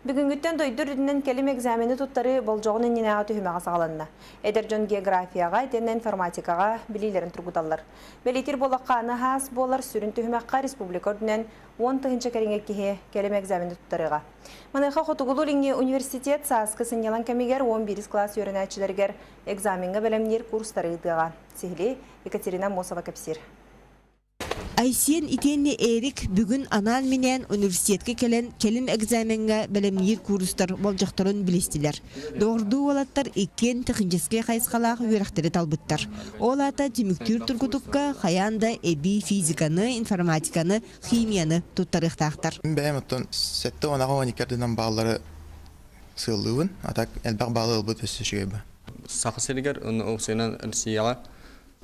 Бүгүнгүттен дойдур дүннен келим экзамени туттары болжоғын инненаға түхімеға сағаланна. Эдерджон географияға, тенне информатикаға билилерин тургуталлар. Белитир болаққа аны хас болар сүрін түхімеққа республика ордунен 10-тыгынча кереңе кеге келим экзамени туттарыға. Маныға Хотугулу линге университет сааскы сынялан кемигер 11 класс үйренәчілергер экзаменге белемнер курстары идыға. Сихли Екатерина Мосова кепсир. Айсен итенне Эрик бүгін анан менен университетке келен келим экзаменге белемнир курстар болжақтарын билестилер. Doğurdu олаттар иккен тыхынжеске қайсқалақ үйрақтары талбыттар. Ол ата тиміктүр тургутукка хаянда эби физиканы, информатиканы, химияны туттарықтақтар. Бәйім оттон сәтті онаға оникердінен бағалары сылуын, атак әлбәқ бағалы ылбыт өсі шүйебі. Сақы сәрігер, оны оғсайынан әрсияла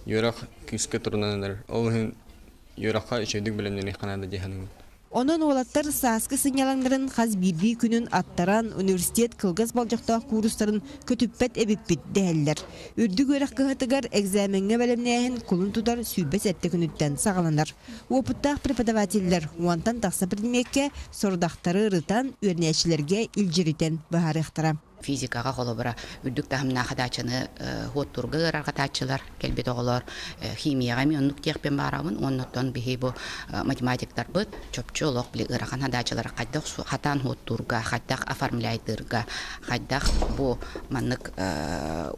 үйрақ күске тұрынаныр. Олығын Юраққа үшеудік білімдері қанады дегенің. Онын олаттар сааскы сынялаңдарын қаз бирби күнін аттаран университет кылгас болжақтақ курустарын көтіппет әбіппет дәлілер. Үрдік өріқ қығытығар экзаменге бәлемнәйін құлын тұтар сүйбәс әтті күніттен сағаланар. Опыттақ преподавателлер уантан тақса бірдемекке сордақтары рытан өрнәшілерге үлжірітен бағарықтыра. Физикаға қолыбыра үрдік тағымна қадачыны хоттурғы арқатачылар келбет оғылар химияға мен ұндық текпен барауын, оннықтан бейі бұл математиктар бұд, чөпчі олық білі ұраған қадачылар қайдақ қатан хоттурға, қайдақ оформляйдырға, қайдақ бұл манық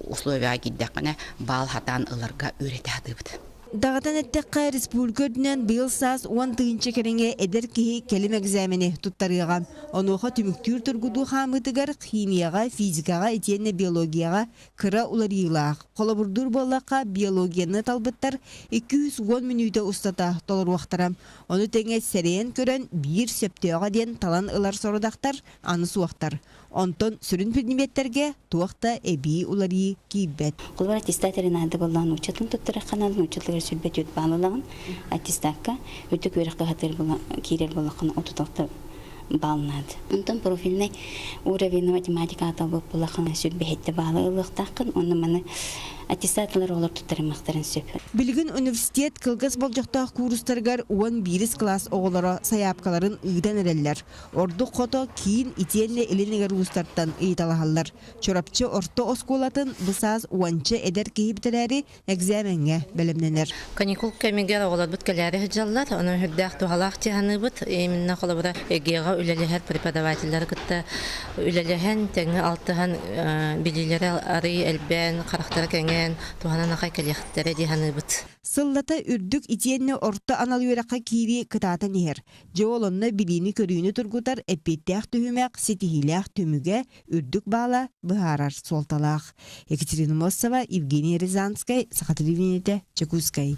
условия кеддіқіне бал хатан ұларға өретәді бұд. Дағатан әттіққа республика өрдінен биыл саас 10-тыгынча кереңе әдер кейі келім экзамені тұттарыған. Онуға түміктүр тұргуду қамытығар химияға, физикаға, етенне биологияға кыра уларыйлақ. Қолабырдур болаққа биологияны талбыттар 210 минуты ұстата толыр уақтарам. Оны тәңе сәрейен көрін бір сөптеуға ден талан ылар сорудақтар, аны суақтар. Онтон сүрін предметтерге туақта әбей уларый кейбет. Құлбар аттестаторын ады болған учатын тұттыры қанадың учатлығыр сүрбет өт бағылығын аттестатқа өтік өріққа қатыр кейрер болақын отутақты балынады. Онтон профильный уровень математика аталып болақын сүрбетті балы ылықтақын, оны маны аттестаторлар олар тұттыры мақтарын сөп. Билгин университет кылгас болжақтақ курустаргар 11 класс оғылары саяпкаларын үйден әрелер. Орды қото кейін итенне елінегер ұстарттан ұйталағалар. Чорапчы орто осколатын бұсаз уанчы әдер кейіптелері экзаменге бәлімненер. Каникул кәмегер оғылар бұт кәләрі хыджаллар, оның хүддәқ туғалақ тияны бұт, емінна қолабыра егеға үлелігер преподавателер күтті үлеліген тәңі алтыған білілері ары әлбән, қарақтары кәңен, туғанан ақай кәлектері дейханы бұт. Сыллата үрдік итенне орто анал үйраққа кейри кытата нехер. Жоолонна билini көрүйіні тұргутар әппеттәқ түхімәқ сетихиләқ түміге үрдік бала бұхарар солталақ. Екатерина Мосова, Евгения Рязанская, Сахатыревинете, Чекускай.